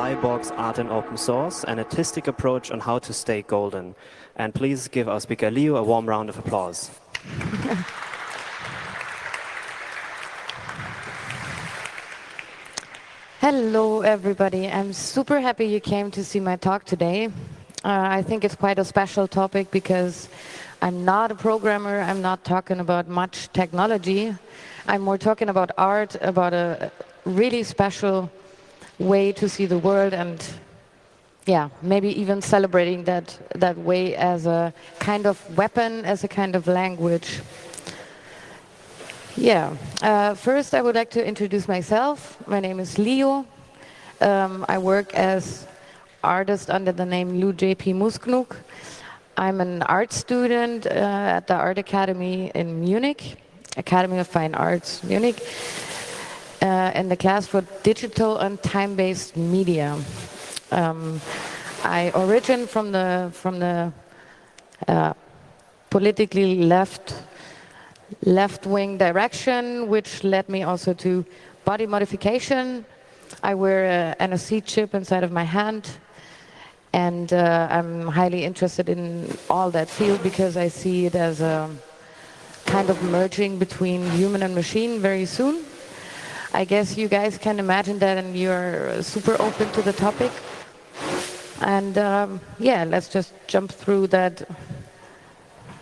CyBorgs Art and Open Source, an artistic approach on how to stay golden. And please give our speaker Leo a warm round of applause. Hello, everybody. I'm super happy you came to see my talk today. I think it's quite a special topic because I'm not a programmer. I'm not talking about much technology. I'm more talking about art, about a really special way to see the world, and yeah, maybe even celebrating that way as a kind of weapon, as a kind of language. Yeah. First, I would like to introduce myself. My name is Leo. I work as artist under the name Lou J.P. Musknuk. I'm an art student at the Art Academy in Munich, Academy of Fine Arts, Munich, in the class for digital and time-based media. I origin from the politically left-wing direction, which led me also to body modification. I wear an NFC chip inside of my hand, and I'm highly interested in all that field because I see it as a kind of merging between human and machine very soon. I guess you guys can imagine that, and you're super open to the topic. And yeah, let's just jump through that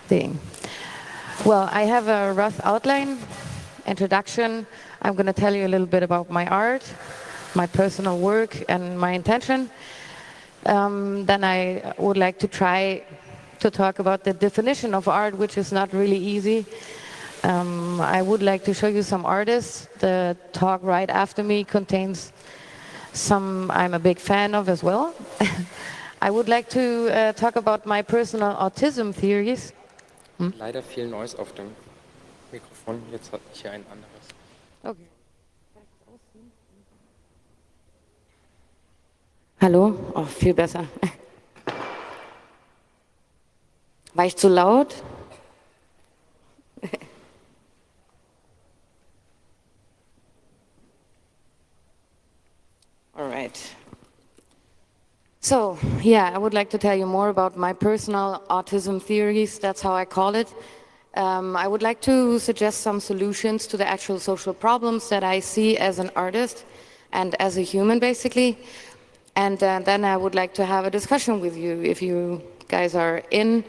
thing. Well, I have a rough outline, introduction. I'm going to tell you a little bit about my art, my personal work, and my intention. Then I would like to try to talk about the definition of art, which is not really easy. I would like to show you some artists. The talk right after me contains some I'm a big fan of as well. I would like to talk about my personal autism theories. Leider viel Noise auf dem Mikrofon. Jetzt habe ich hier ein anderes. Okay. Hallo? Oh, viel besser. War ich zu laut? All right. So, yeah, I would like to tell you more about my personal autism theories. That's how I call it. I would like to suggest some solutions to the actual social problems that I see as an artist and as a human, basically. And then I would like to have a discussion with you if you guys are in.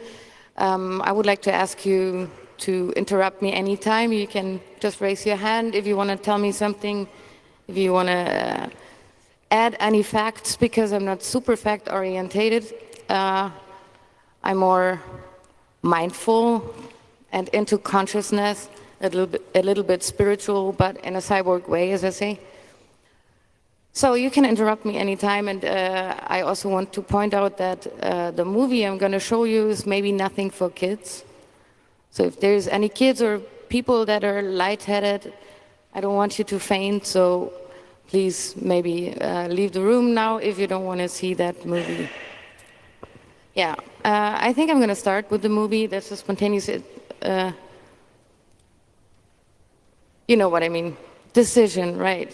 I would like to ask you to interrupt me anytime. You can just raise your hand if you want to tell me something, if you want to add any facts, because I'm not super fact orientated. I'm more mindful and into consciousness, a little bit spiritual, but in a cyborg way, as I say. So you can interrupt me anytime, and I also want to point out that the movie I'm going to show you is maybe nothing for kids. So if there's any kids or people that are lightheaded, I don't want you to faint, so please maybe leave the room now if you don't want to see that movie. Yeah, I think I'm going to start with the movie. That's a spontaneous, you know what I mean, decision, right?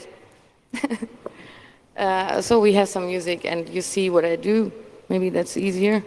So we have some music and you see what I do. Maybe that's easier.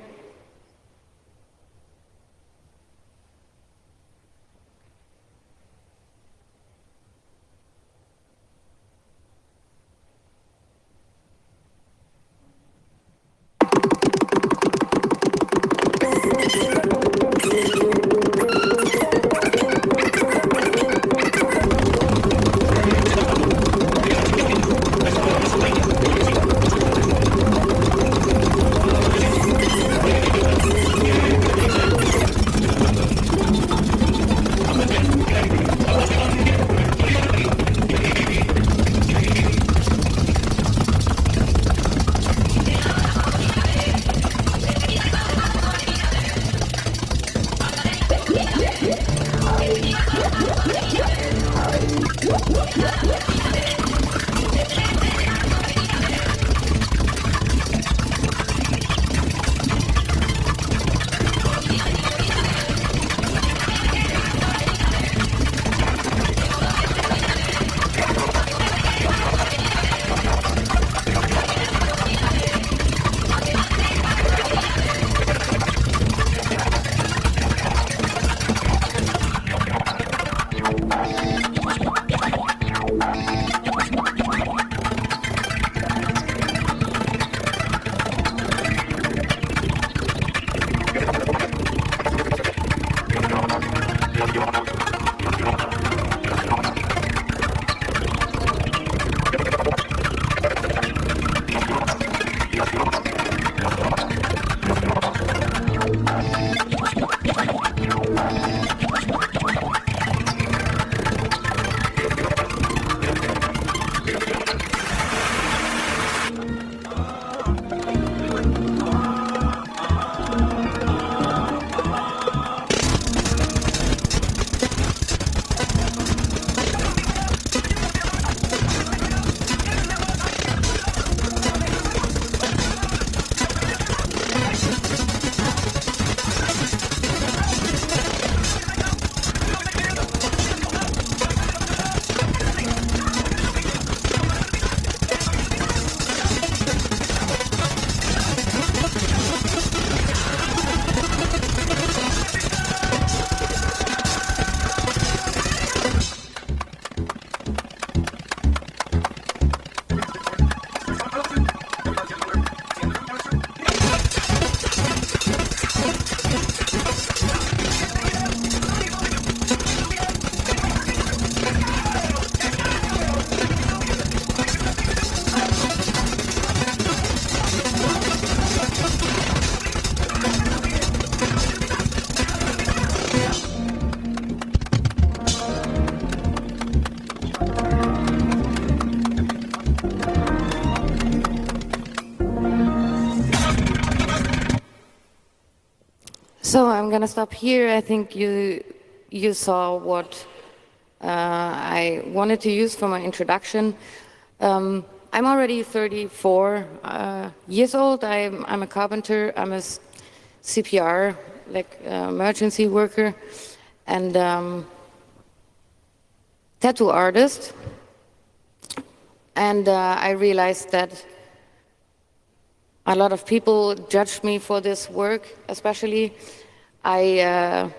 So I'm gonna stop here. I think you saw what I wanted to use for my introduction. I'm already 34 years old. I'm a carpenter. I'm a CPR, like emergency worker, and tattoo artist. And I realized that a lot of people judged me for this work, especially. I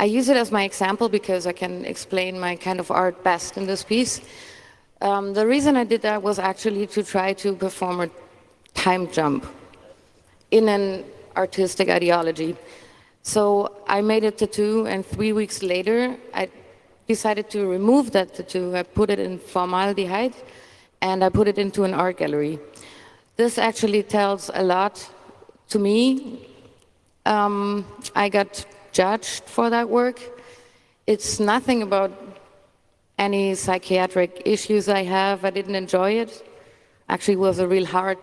use it as my example because I can explain my kind of art best in this piece. The reason I did that was actually to try to perform a time jump in an artistic ideology. So I made a tattoo, and 3 weeks later, I decided to remove that tattoo. I put it in formaldehyde, and I put it into an art gallery. This actually tells a lot to me. I got judged for that work. It's nothing about any psychiatric issues I have. I didn't enjoy it. Actually, it was a real hard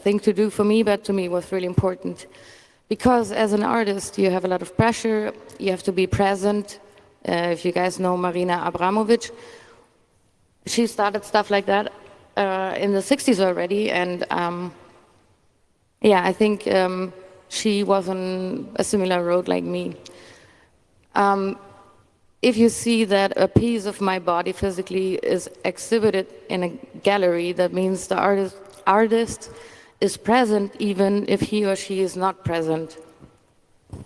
thing to do for me, but to me it was really important. Because as an artist, you have a lot of pressure. You have to be present. If you guys know Marina Abramovic, she started stuff like that in the 60s already. And yeah, I think she was on a similar road like me. If you see that a piece of my body physically is exhibited in a gallery, that means the artist is present even if he or she is not present. I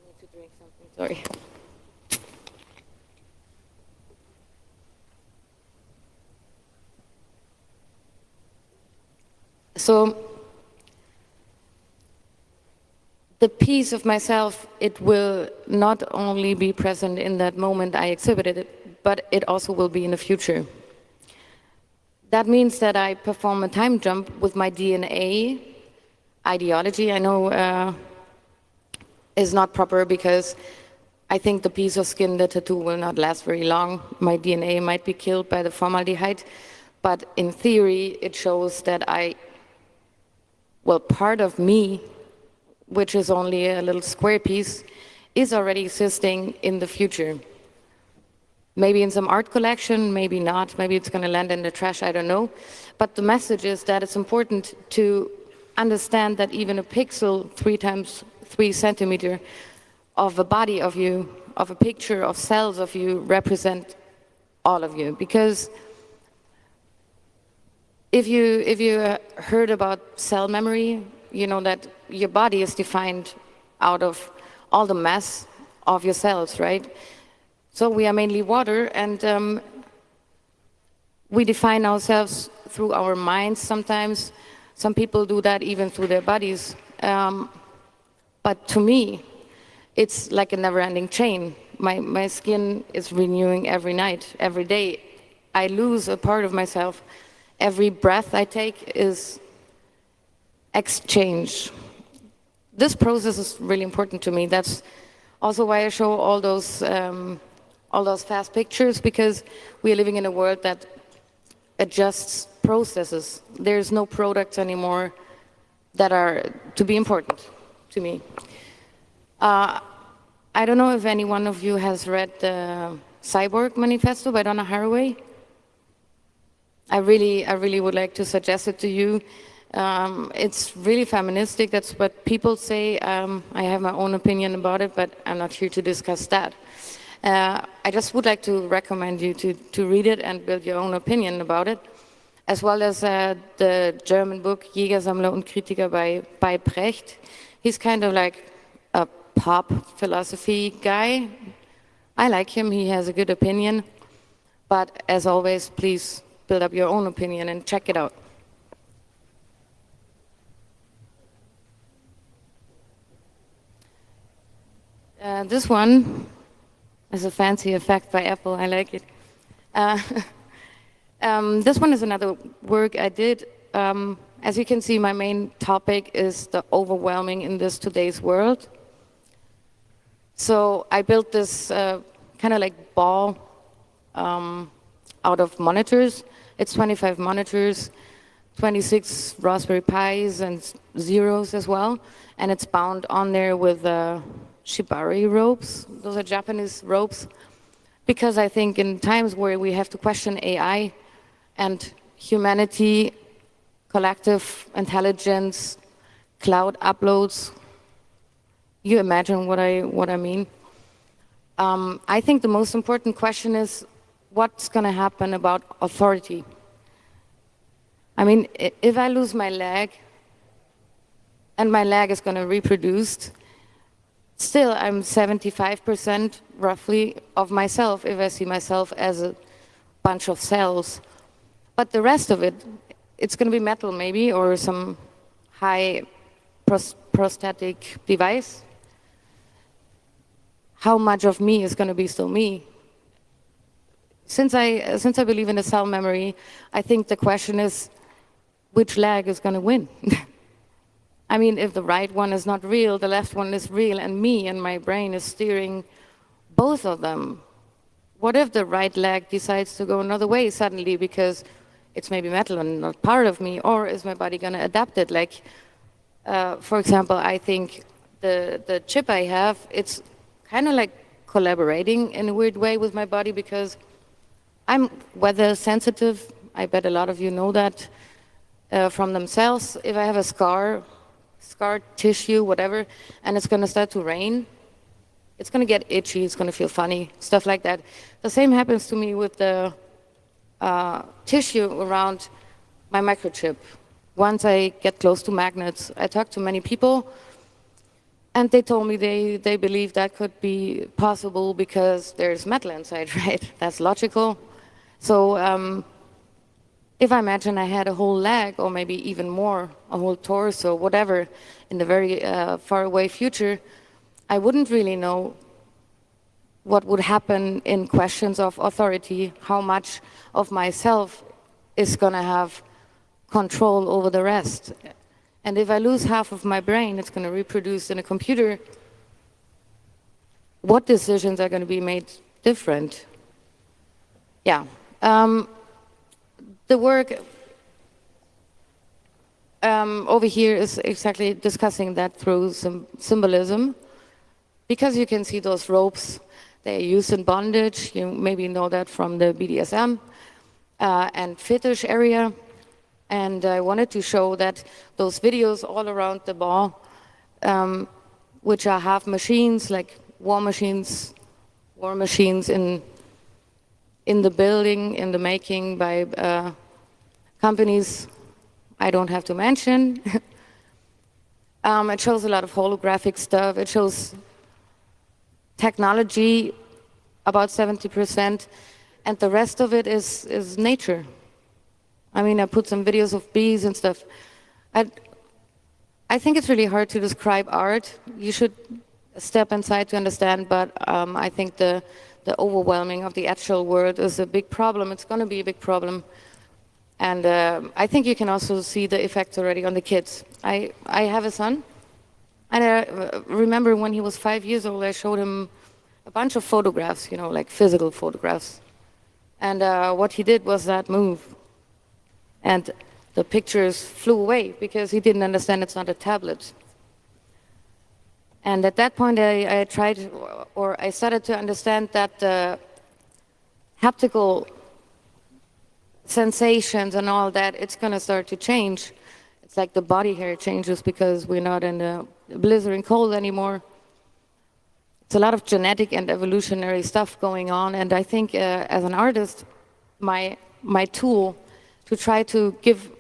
need to drink something, sorry. So the piece of myself, it will not only be present in that moment I exhibited it, but it also will be in the future. That means that I perform a time jump with my DNA ideology. I know is not proper because I think the piece of skin, the tattoo, will not last very long. My DNA might be killed by the formaldehyde, but in theory, it shows that part of me, which is only a little square piece, is already existing in the future. Maybe in some art collection, maybe not, maybe it's gonna land in the trash, I don't know. But the message is that it's important to understand that even a pixel 3 times 3 centimeter of a body of you, of a picture of cells of you, represent all of you. Because if you heard about cell memory, you know that your body is defined out of all the mass of your cells, right? So we are mainly water, and we define ourselves through our minds sometimes. Some people do that even through their bodies. But to me, it's like a never-ending chain. My skin is renewing every night, every day. I lose a part of myself. Every breath I take is exchange. This process is really important to me. That's also why I show all those fast pictures, because we are living in a world that adjusts processes. There's no products anymore that are to be important to me. I don't know if any one of you has read the CyBorgs manifesto by Donna Haraway. I really would like to suggest it to you. It's really feministic, that's what people say. I have my own opinion about it, but I'm not here to discuss that. I just would like to recommend you to read it and build your own opinion about it, as well as the German book Jäger, Sammler und Kritiker by Brecht. He's kind of like a pop philosophy guy. I like him, he has a good opinion, but as always, please build up your own opinion and check it out. This one is a fancy effect by Apple. I like it. This one is another work I did. As you can see, my main topic is the overwhelming in this today's world. So I built this kind of like ball out of monitors. It's 25 monitors. 26 Raspberry Pis and zeros as well, and it's bound on there with shibari ropes. Those are Japanese ropes, because I think in times where we have to question AI and humanity, collective intelligence, cloud uploads, you imagine what I mean. I think the most important question is what's going to happen about authority. I mean, if I lose my leg, and my leg is going to reproduce, still I'm 75% roughly of myself if I see myself as a bunch of cells. But the rest of it, it's going to be metal maybe, or some high prosthetic device. How much of me is going to be still me? Since I believe in a cell memory, I think the question is, which leg is going to win? I mean, if the right one is not real, the left one is real, and me and my brain is steering both of them. What if the right leg decides to go another way suddenly because it's maybe metal and not part of me, or is my body going to adapt it? Like, for example, I think the chip I have, it's kind of like collaborating in a weird way with my body, because I'm weather sensitive. I bet a lot of you know that from themselves. If I have a scar tissue, whatever, and it's going to start to rain, it's going to get itchy, it's going to feel funny, stuff like that. The same happens to me with the tissue around my microchip. Once I get close to magnets, I talk to many people, and they told me they believe that could be possible because there's metal inside, right? That's logical. So if I imagine I had a whole leg, or maybe even more, a whole torso, whatever, in the very far away future, I wouldn't really know what would happen in questions of authority, how much of myself is going to have control over the rest. And if I lose half of my brain, it's going to reproduce in a computer. What decisions are going to be made different? Yeah. The work over here is exactly discussing that through some symbolism, because you can see those ropes. They're used in bondage. You maybe know that from the BDSM and fetish area. And I wanted to show that those videos all around the ball, which are half machines, like war machines in the building, in the making by companies I don't have to mention. It shows a lot of holographic stuff. It shows technology, about 70%, and the rest of it is nature. I mean, I put some videos of bees and stuff. I think it's really hard to describe art. You should step inside to understand, but I think the overwhelming of the actual world is a big problem. It's going to be a big problem. And I think you can also see the effects already on the kids. I have a son, and I remember when he was 5 years old, I showed him a bunch of photographs, you know, like physical photographs. And what he did was that move. And the pictures flew away because he didn't understand it's not a tablet. And at that point, I tried, or I started to understand that haptical sensations and all that, it's going to start to change. It's like the body hair changes because we're not in the blistering cold anymore. It's a lot of genetic and evolutionary stuff going on, and I think as an artist, my tool to try to give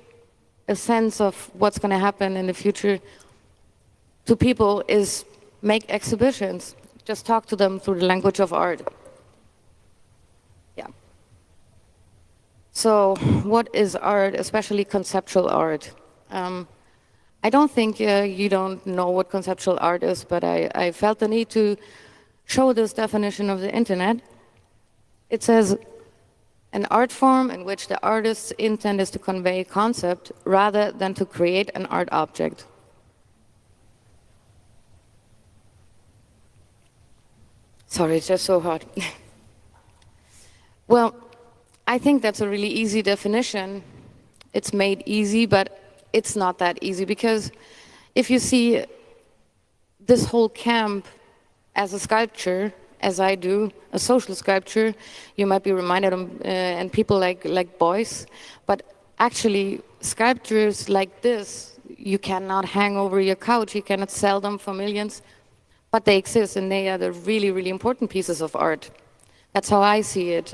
a sense of what's going to happen in the future to people is make exhibitions. Just talk to them through the language of art. Yeah. So what is art, especially conceptual art? I don't think you don't know what conceptual art is, but I felt the need to show this definition of the internet. It says, an art form in which the artist's intent is to convey a concept rather than to create an art object. Sorry, it's just so hard. Well, I think that's a really easy definition, it's made easy, but it's not that easy, because if you see this whole camp as a sculpture, as I do, a social sculpture, you might be reminded of, and people like Beuys, but actually sculptures like this, you cannot hang over your couch, you cannot sell them for millions, but they exist, and they are the really, really important pieces of art. That's how I see it.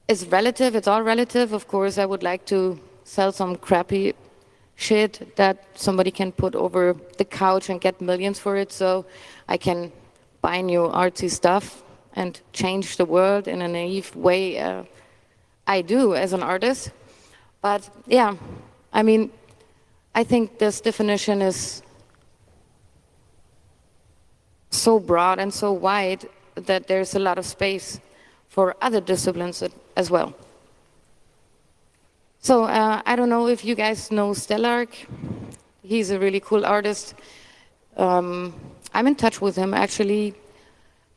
It's relative, it's all relative. Of course, I would like to sell some crappy shit that somebody can put over the couch and get millions for it, so I can buy new artsy stuff and change the world in a naive way. I do as an artist. But yeah, I mean, I think this definition is so broad and so wide that there's a lot of space for other disciplines as well. So I don't know if you guys know Stellark. He's a really cool artist. I'm in touch with him, actually.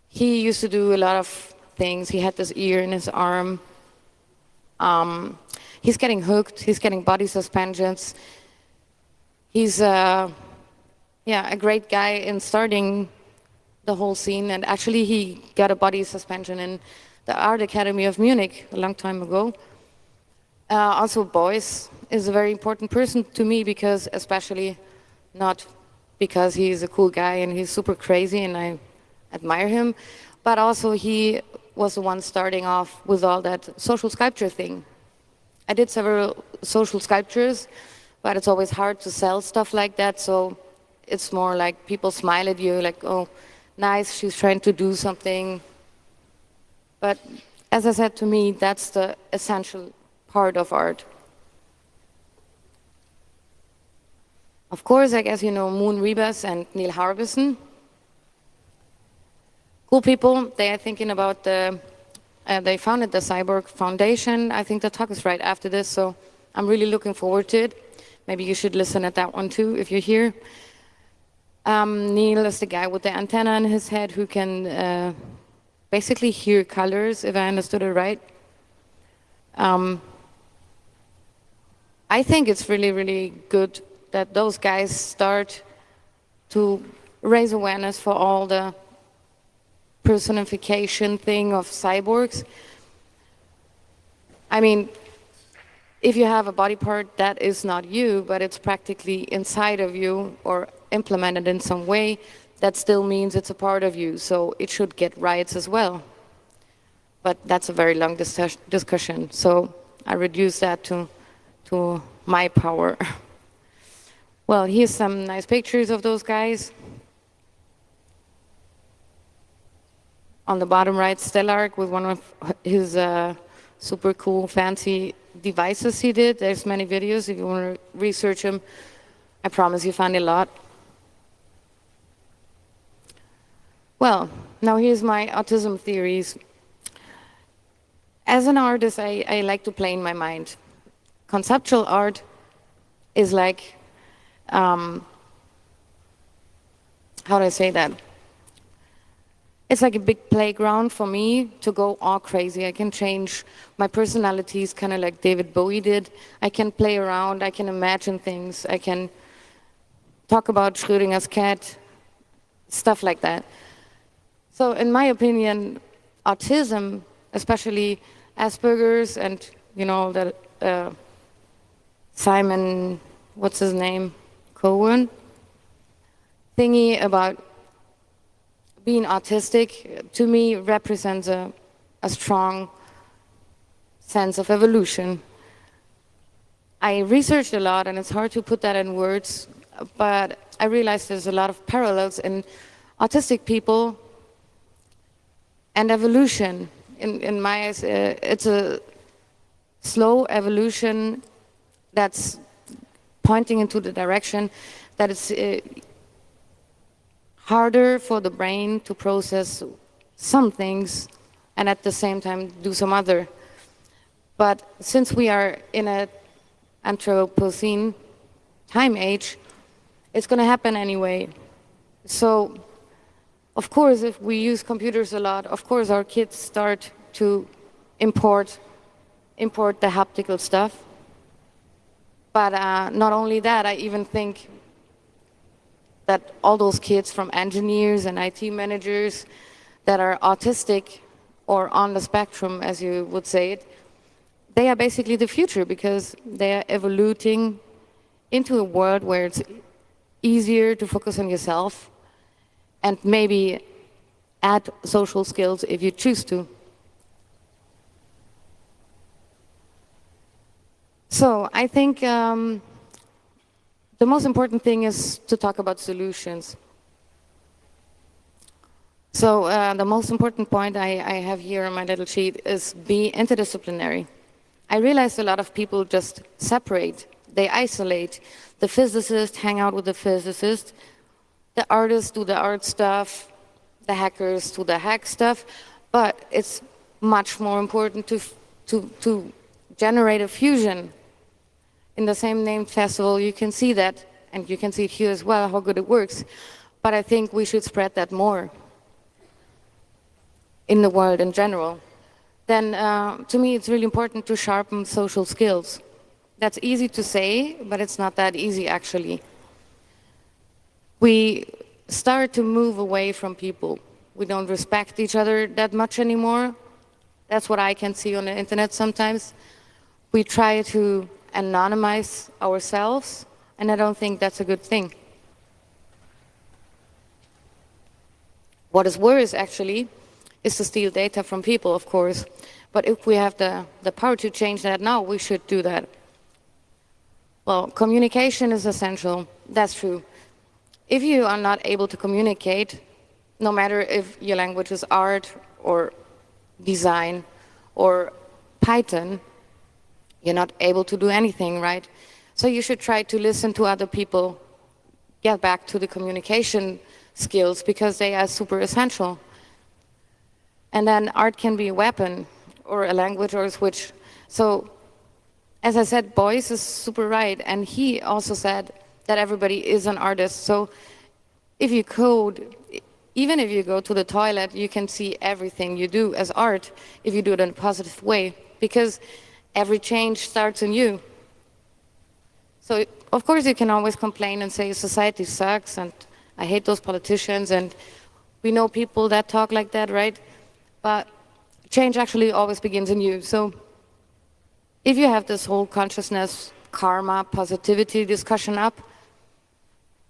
He used to do a lot of things. He had this ear in his arm. He's getting hooked. He's getting body suspensions. He's a great guy in starting the whole scene. And actually, he got a body suspension in the Art Academy of Munich a long time ago. Also, Beuys is a very important person to me, because especially not because he's a cool guy and he's super crazy and I admire him, but also he was the one starting off with all that social sculpture thing. I did several social sculptures, but it's always hard to sell stuff like that, so it's more like people smile at you like, oh, nice, she's trying to do something. But as I said, to me, that's the essential part of art. Of course, I guess you know Moon Rebus and Neil Harbison. Cool people. They are thinking about they founded the CyBorg Foundation. I think the talk is right after this, so I'm really looking forward to it. Maybe you should listen at that one too, if you're here. Neil is the guy with the antenna in his head who can basically hear colors, if I understood it right. I think it's really, really good that those guys start to raise awareness for all the personification thing of cyborgs. I mean, if you have a body part that is not you, but it's practically inside of you or implemented in some way, that still means it's a part of you, so it should get rights as well. But that's a very long discussion, so I reduce that to my power. Well, here's some nice pictures of those guys. On the bottom right, Stellark with one of his super cool, fancy devices he did. There's many videos. If you want to research them, I promise you find a lot. Well, now here's my autism theories. As an artist, I like to play in my mind. Conceptual art is like, how do I say that? It's like a big playground for me to go all crazy. I can change my personalities, kind of like David Bowie did. I can play around, I can imagine things, I can talk about Schrödinger's cat, stuff like that. So in my opinion, autism, especially Asperger's and, you know, the Simon, what's his name, Cohen thingy about being autistic, to me, represents a strong sense of evolution. I researched a lot, and it's hard to put that in words, but I realized there's a lot of parallels in autistic people and evolution. In my eyes, it's a slow evolution that's pointing into the direction that it's harder for the brain to process some things and at the same time do some other. But since we are in an Anthropocene time age, it's going to happen anyway. So, of course, if we use computers a lot, of course our kids start to import the haptical stuff. But not only that, I even think that all those kids from engineers and IT managers that are autistic or on the spectrum, as you would say it, they are basically the future because they are evoluting into a world where it's easier to focus on yourself and maybe add social skills if you choose to. So I think the most important thing is to talk about solutions. So the most important point I have here on my little sheet is be interdisciplinary. I realized a lot of people just separate, they isolate. The physicists hang out with the physicists, the artists do the art stuff, the hackers do the hack stuff, but it's much more important to generate a fusion. In the same named festival, you can see that, and you can see it here as well, how good it works. But I think we should spread that more in the world in general. Then, to me, it's really important to sharpen social skills. That's easy to say, but it's not that easy, actually. We start to move away from people. We don't respect each other that much anymore. That's what I can see on the internet sometimes. We try to anonymize ourselves, and I don't think that's a good thing. What is worse, actually, is to steal data from people, of course. But if we have the power to change that now, we should do that. Well, communication is essential. That's true. If you are not able to communicate, no matter if your language is art or design or Python, you're not able to do anything, right? So you should try to listen to other people, get back to the communication skills because they are super essential. And then art can be a weapon or a language or a switch. So as I said, Boyce is super right. And he also said that everybody is an artist. So if you code, even if you go to the toilet, you can see everything you do as art if you do it in a positive way. Because every change starts in you. So, of course, you can always complain and say society sucks and I hate those politicians, and we know people that talk like that, right? But change actually always begins in you. So if you have this whole consciousness, karma, positivity discussion up,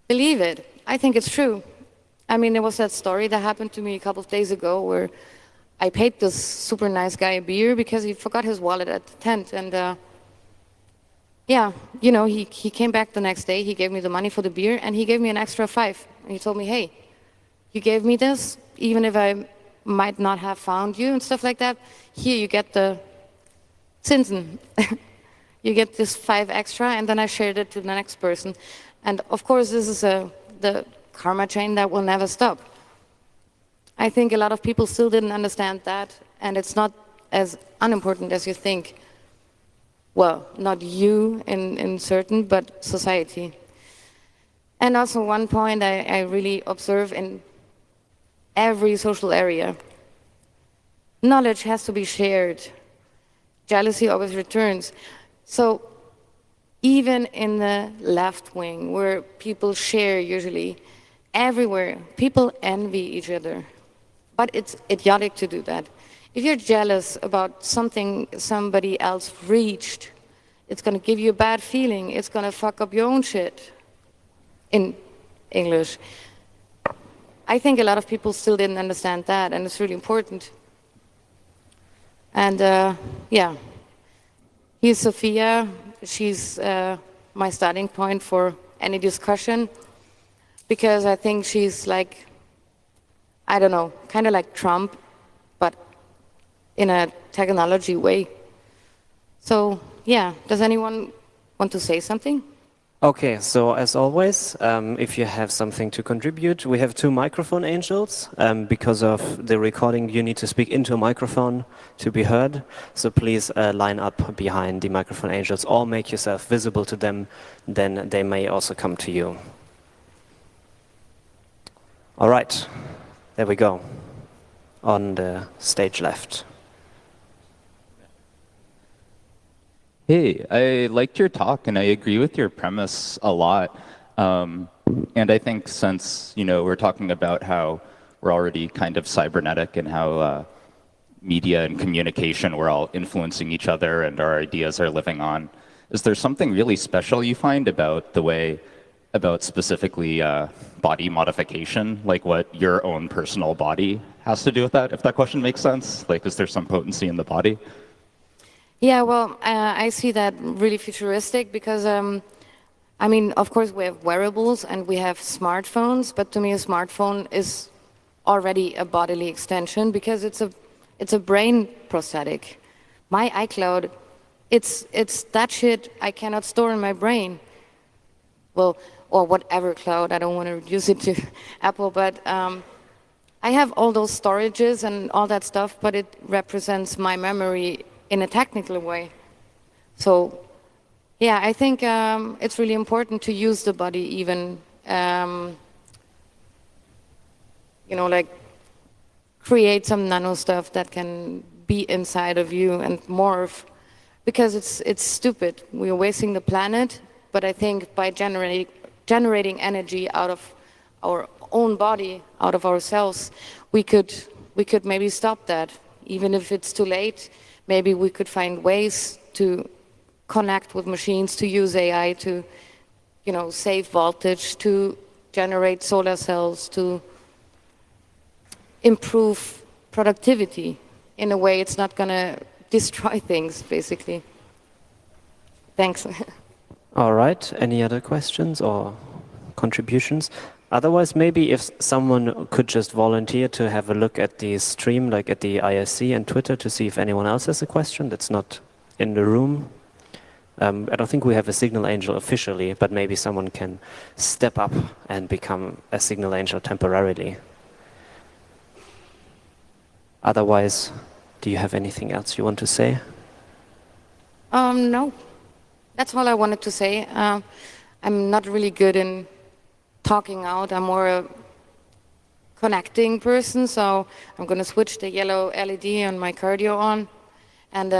believe it. I think it's true. I mean, there was that story that happened to me a couple of days ago where I paid this super nice guy a beer because he forgot his wallet at the tent. And yeah, you know, he came back the next day, he gave me the money for the beer, and he gave me an extra 5. And he told me, hey, you gave me this, even if I might not have found you and stuff like that. Here, you get the Zinsen. You get this 5 extra, and then I shared it to the next person. And of course, this is the karma chain that will never stop. I think a lot of people still didn't understand that, and it's not as unimportant as you think. Well, not you in certain, but society. And also one point I really observe in every social area. Knowledge has to be shared. Jealousy always returns. So even in the left wing, where people share usually, everywhere, people envy each other. But it's idiotic to do that. If you're jealous about something somebody else reached, it's going to give you a bad feeling. It's going to fuck up your own shit, in English. I think a lot of people still didn't understand that, and it's really important. And yeah, here's Sophia. She's my starting point for any discussion, because I think she's like, I don't know, kind of like Trump, but in a technology way. So yeah, does anyone want to say something? Okay, so as always, if you have something to contribute, we have 2 microphone angels. Because of the recording, you need to speak into a microphone to be heard. So please line up behind the microphone angels or make yourself visible to them, then they may also come to you. All right, there we go, on the stage left. Hey, I liked your talk, and I agree with your premise a lot. And I think since, we're talking about how we're already kind of cybernetic and how media and communication, we're all influencing each other and our ideas are living on, is there something really special you find about about specifically body modification, like what your own personal body has to do with that, if that question makes sense? Like, is there some potency in the body? Yeah, well, I see that really futuristic because, I mean, of course we have wearables and we have smartphones, but to me a smartphone is already a bodily extension because it's a brain prosthetic. My iCloud, it's that shit I cannot store in my brain. Well, or whatever cloud, I don't want to reduce it to Apple, but I have all those storages and all that stuff, but it represents my memory in a technical way. So, yeah, I think it's really important to use the body even, like create some nano stuff that can be inside of you and morph, because it's stupid. We're wasting the planet, but I think by generating energy out of our own body, out of ourselves, we could maybe stop that, even if it's too late. Maybe we could find ways to connect with machines, to use AI to, save voltage, to generate solar cells, to improve productivity in a way it's not going to destroy things, basically. Thanks. All right. Any other questions or contributions? Otherwise, maybe if someone could just volunteer to have a look at the stream, like at the ISC and Twitter, to see if anyone else has a question that's not in the room. I don't think we have a signal angel officially, but maybe someone can step up and become a signal angel temporarily. Otherwise, do you have anything else you want to say? No. That's all I wanted to say. I'm not really good in talking out. I'm more a connecting person, so I'm going to switch the yellow LED on my cardio on. And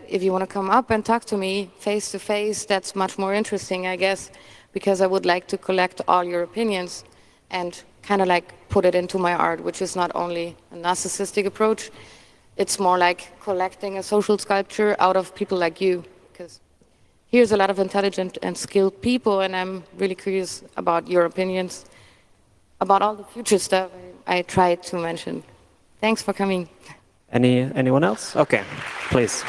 if you want to come up and talk to me face to face, that's much more interesting, I guess, because I would like to collect all your opinions and kind of like put it into my art, which is not only a narcissistic approach, it's more like collecting a social sculpture out of people like you, because here's a lot of intelligent and skilled people, and I'm really curious about your opinions about all the future stuff I tried to mention. Thanks for coming. Anyone else? Okay, please.